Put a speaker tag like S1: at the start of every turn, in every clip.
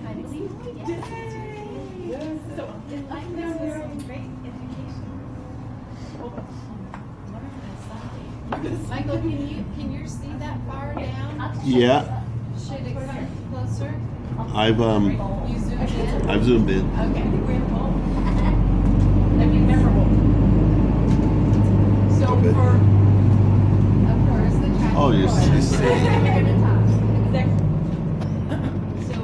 S1: I believe we did.
S2: Yes.
S1: So this is great education. Michael, can you see that far down?
S3: Yeah.
S1: Should it come closer?
S3: I've
S1: You zoomed in?
S3: I've zoomed in.
S1: Okay. That'd be memorable. So
S3: Okay.
S1: for, of course, the track.
S3: Oh, you're
S1: We're gonna talk.
S2: So,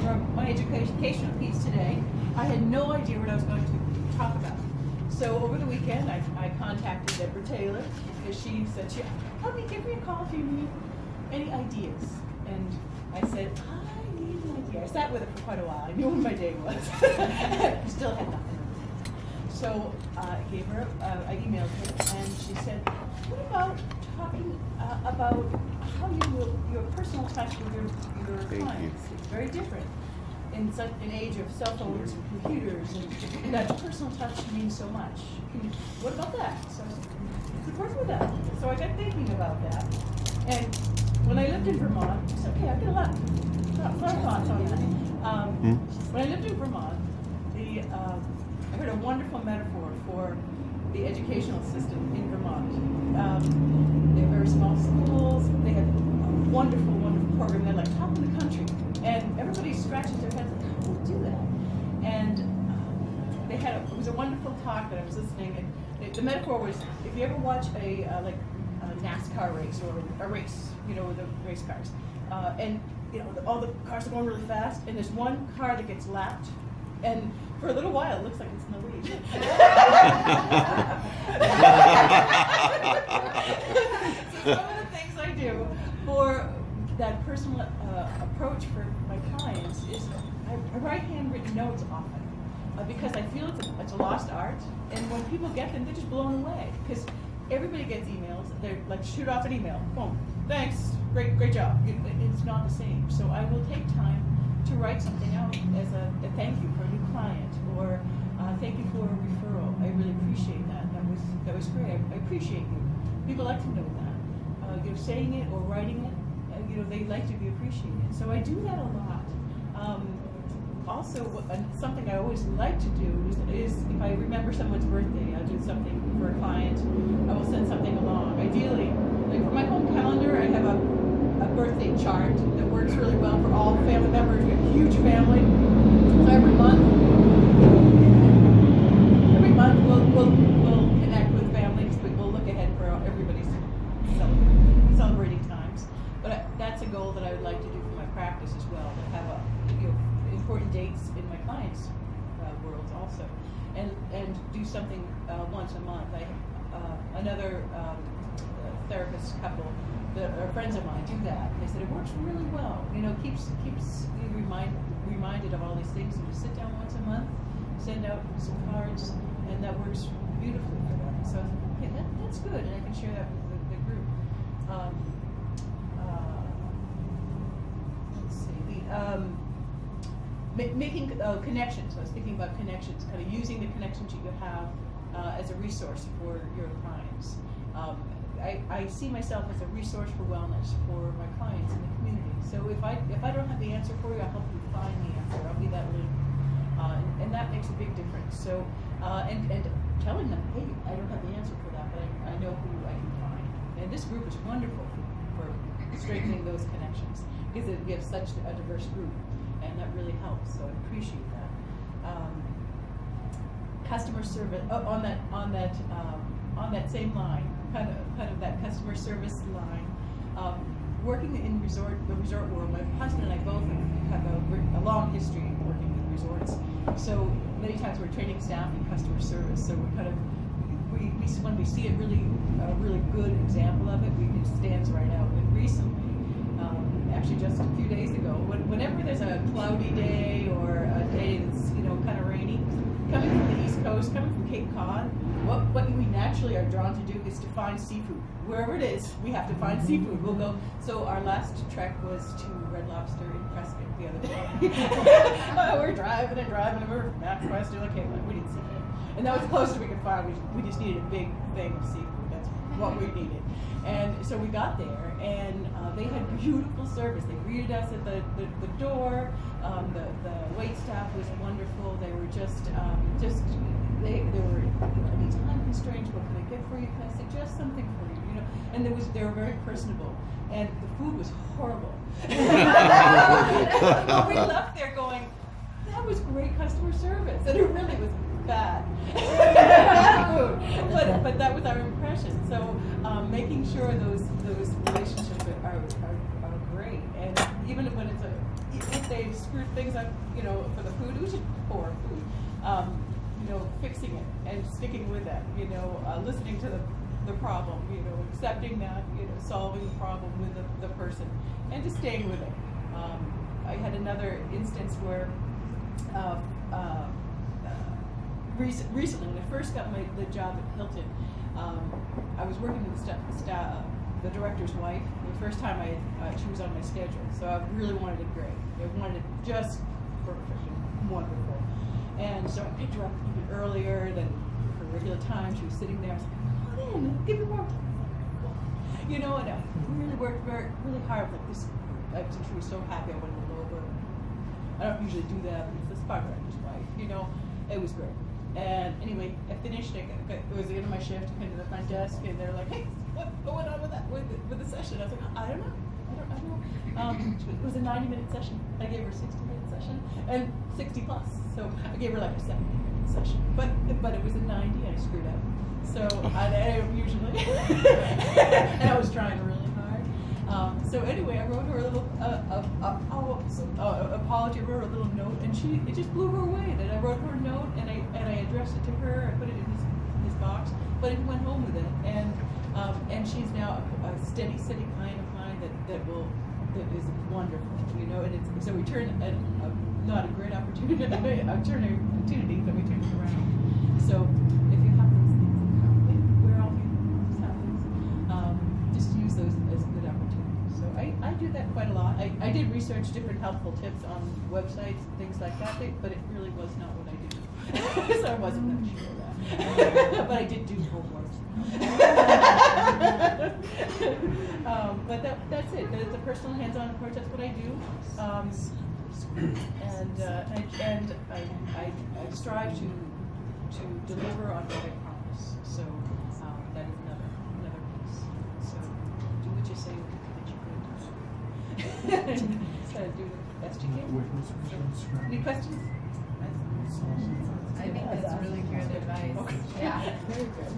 S2: for my educational piece today, I had no idea what I was going to talk about. So over the weekend, I contacted Deborah Taylor because she said, "Let me give me a call if you need any ideas." And I said, "I need an idea." I sat with her for quite a while. I knew what my day was. Still had nothing. So I gave her, I emailed her, and she said, "What about talking about how your personal touch with your clients is very different in such an age of cell phones and computers, and that personal touch means so much. What about that?" So I said, "Could work with that." So I got thinking about that, and when I lived in Vermont, it's okay. I've got a lot of thoughts on that. When I lived in Vermont, I heard a wonderful metaphor for the educational system in Vermont. They have very small schools. They have a wonderful, wonderful program. They're like top in the country, and everybody scratches their heads like, "How do you do that?" And it was a wonderful talk that I was listening, and the metaphor was, if you ever watch a NASCAR race or a race, with the race cars, and all the cars are going really fast, and there's one car that gets lapped, and for a little while it looks like it's in the lead. So one of the things I do for that personal approach for my clients is I write handwritten notes often. Because I feel it's a lost art, and when people get them, they're just blown away. Because everybody gets emails, they're like, shoot off an email, boom, thanks, great job. It's not the same. So I will take time to write something out as a thank you for a new client, or thank you for a referral. I really appreciate that. That was great. I appreciate you. People like to know that. Saying it or writing it, they like to be appreciated. So I do that a lot. Also, something I always like to do is if I remember someone's birthday, I'll do something for a client. I will send something along. Ideally, like for my home calendar, I have a birthday chart that works really well for all family members. We have a huge family. So every month we'll connect with families. We'll look ahead for everybody's celebrating times. But that's a goal that I would like to do for my practice as well. To have important dates in my clients' worlds also, and do something once a month. Another therapist couple that are friends of mine do that. They said it works really well. Keeps you reminded of all these things. And you sit down once a month, send out some cards, and that works beautifully for them. So okay, that's good, and I can share that with the group. Let's see. Making connections. I was thinking about connections, kind of using the connections you have as a resource for your clients. I see myself as a resource for wellness for my clients in the community. So if I don't have the answer for you, I'll help you find the answer. I'll be that link, and that makes a big difference. So and telling them, hey, I don't have the answer for that, but I know who I can find. And this group is wonderful for strengthening those connections because we have such a diverse group. And that really helps, so I appreciate that. Customer service on that same line, kind of that customer service line. Working in the resort world, my husband and I both have a long history of working with resorts. So many times we're training staff in customer service. So we're kind of when we see a really good example of it, it stands right out. And recently. Actually, just a few days ago, whenever there's a cloudy day or a day that's kind of rainy, coming from the East Coast, coming from Cape Cod, what we naturally are drawn to do is to find seafood. Wherever it is, we have to find seafood. We'll go. So our last trek was to Red Lobster in Prescott the other day. We're driving and we're MapQuest doing okay, we didn't see it, and that was the closest we could find. We just needed a big thing of seafood. what we needed. And so we got there, and they had beautiful service. They greeted us at the door. The wait staff was wonderful. They were they were, any time constraints, what can I get for you? Can I suggest something for you? You know, and they were very personable. And the food was horrible. But we left there going, that was great customer service, and it really was bad. but that was our impression. So making sure those relationships are great, and even when if they screwed things up, you know, for the food, it was just poor food. You know, fixing it and sticking with it. You know, listening to the problem. You know, accepting that. You know, solving the problem with the person, and just staying with it. I had another instance where. Recently, when I first got the job at Hilton, I was working with the director's wife. The first time she was on my schedule, so I really wanted it great. I wanted it just perfect and wonderful. And so I picked her up even earlier than her regular time. She was sitting there. I was like, "Come on in, give me more time." You know, and I really worked really hard. Like this, she was so happy. I went a little over. I don't usually do that. It's the spot director's wife. You know, it was great. And anyway, I finished. It was the end of my shift. I came to the front desk, and they're like, "Hey, what went on with the session?" I was like, "I don't know. It was a 90-minute session. I gave her a 60-minute session, and 60 plus. So I gave her like a 70-minute session. But it was a 90, and I screwed up. So I usually, and I was trying really hard. So anyway, I wrote her a little apology. I wrote her a little note, and it just blew her away. That I wrote her a note, and I addressed it to her. I put it in his box, but he went home with it, and she's now a steady client of mine that is wonderful, you know. And so we turned not a great opportunity, a turn opportunity, but we turned it around. So if you have those things in common, we're all humans, just use those as good opportunities. So I do that quite a lot. I did research different helpful tips on websites and things like that, but it really was not what I do. So I wasn't going to share that. But I did do homework. But that's it. It's a personal hands-on approach. That's what I do. And I strive to deliver on what I promise. So that is another piece. So do what you say that you could. So do the best you can. Any questions?
S1: I think that's really good advice.
S2: Okay.
S1: Yeah.
S2: Very good.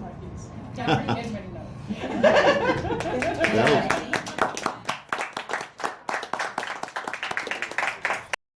S2: Can't bring anybody knows.
S3: That was